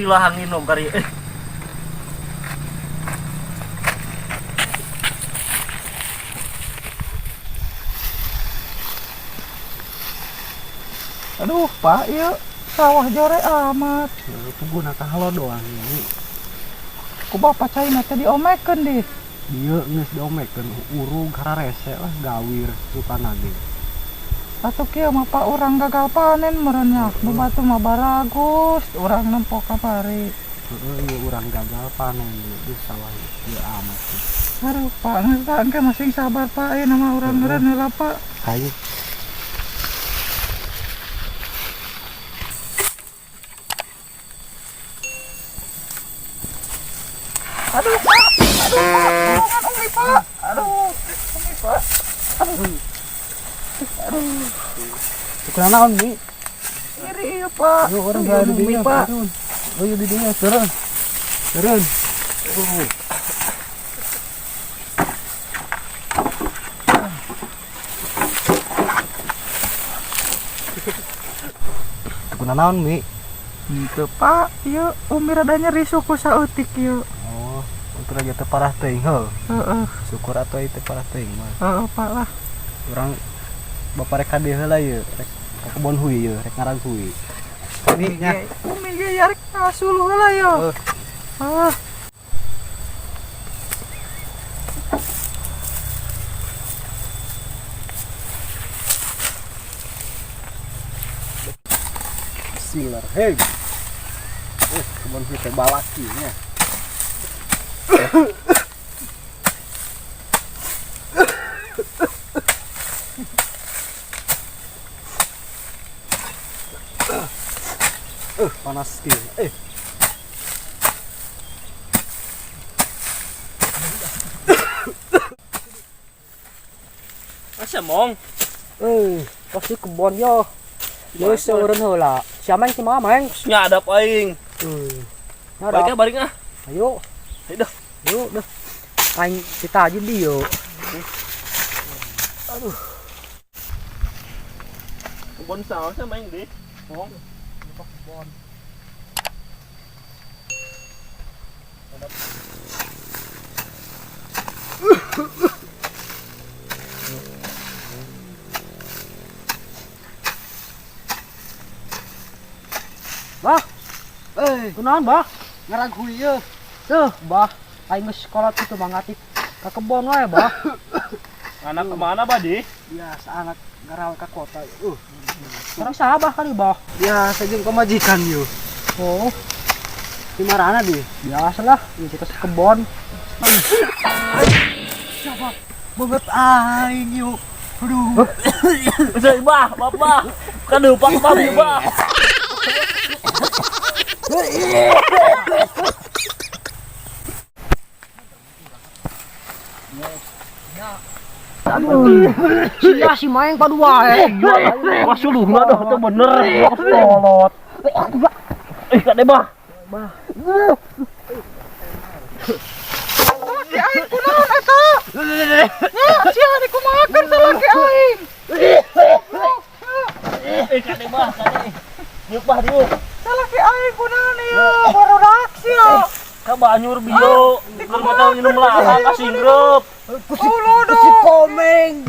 lah angin om kari. Aduh Pak, iya sawah jore amat. Itu guna kahalo doang ini. Ku bapak cai nanti diomekeun deh. Dia geus diomekeun urug hararese lah gawir sukanage. Atuh kieu mah Pak urang gagal panen merenya. Bebatu mah baragus, urang nempok kamari. Heeh, ieu urang gagal panen di sawah ieu amat. Aduh Pak, geus tangke masing sabar Pak, ieu nama urang meureun heula Pak. Hayu. Aduh Pak, tolongan Umi Pak. Aduh, Umi Pak. Aduh. Tukeran naon Mi? Iri ieu Pak. Aduh, orang berada di dinya Pak. Oh iya di dinya, turun. Turun. Tukeran naon Mi? Henteu Pak, ieu Umi rada nyeri suku saeutik ieu. Untuk aja teparah teuing heuh. Syukur atuh ieu teu parah teuing mah. Heeh, Pak lah. Urang Bapak rek hade heula ieu, rek ka kebon huy ieu, rek ngarang huy. Ini nya. Umi ge rek ngasul heula ieu. Heeh. Bismillahirrahmanirrahim. Kebon huy teh balaki nya. Panas ki. Asa mong? Pasti kebon yo. Yo seureun heula. Siameng ti mah meng. Nyadap aing. Baiknya balik ah. Ayo. Ayo dah. Yuk dah. Aing kita aja di yo. Aduh. Kebon sawah sa main di. Mong. Kebon. Bah. Kunaon, Bah? Ngarang huy ieu. Tuh, Bah. Aing geus sekolah itu mangati ka kebon wae, Bah. Anak kemana Badi? Biasa anak ngarawe ka kota. Orang sahabah kali, Bah. Biasa jeung pamajikan yeuh. Oh. Di marana di? Biasalah, ieu kita sekebon. Siapa? Banget aing yuk. Aduh. Euy Bah, Bapak. Kadeupak Bah ieu Bah. Sia si maeng padua Wah suluhna dah teh bener. Kolot. Kade Bah. Bah. Laki aing kunaon eta? Ya, sia di kumahakeun sa laki aing. Kade Bah, kade. Diuk Bah, diuk. Sa laki aing kunaon ieu? Barudak sia. Ka banyur bio. Keur mata minum lahar ka singreup. Uloh Si komeng.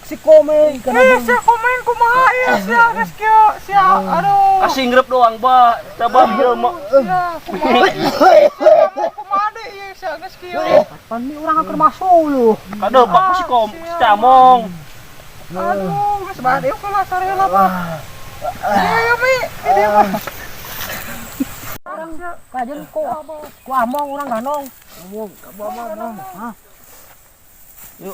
Si komeng sia komen kumaha ieu sia geus kieu sia. Aduh. Ka singreup doang Bah. Coba bieu mah. Sia kumaha kumaha deui ieu sia geus kieu. Pan mi urang keur masuk lu. Kadeupak si si camong. Aduh, geus bade ulah sareula Pak. Ieu Mi, ieu mah. Kajen ku among urang ganong. Among, ka among. Hah. Yuk.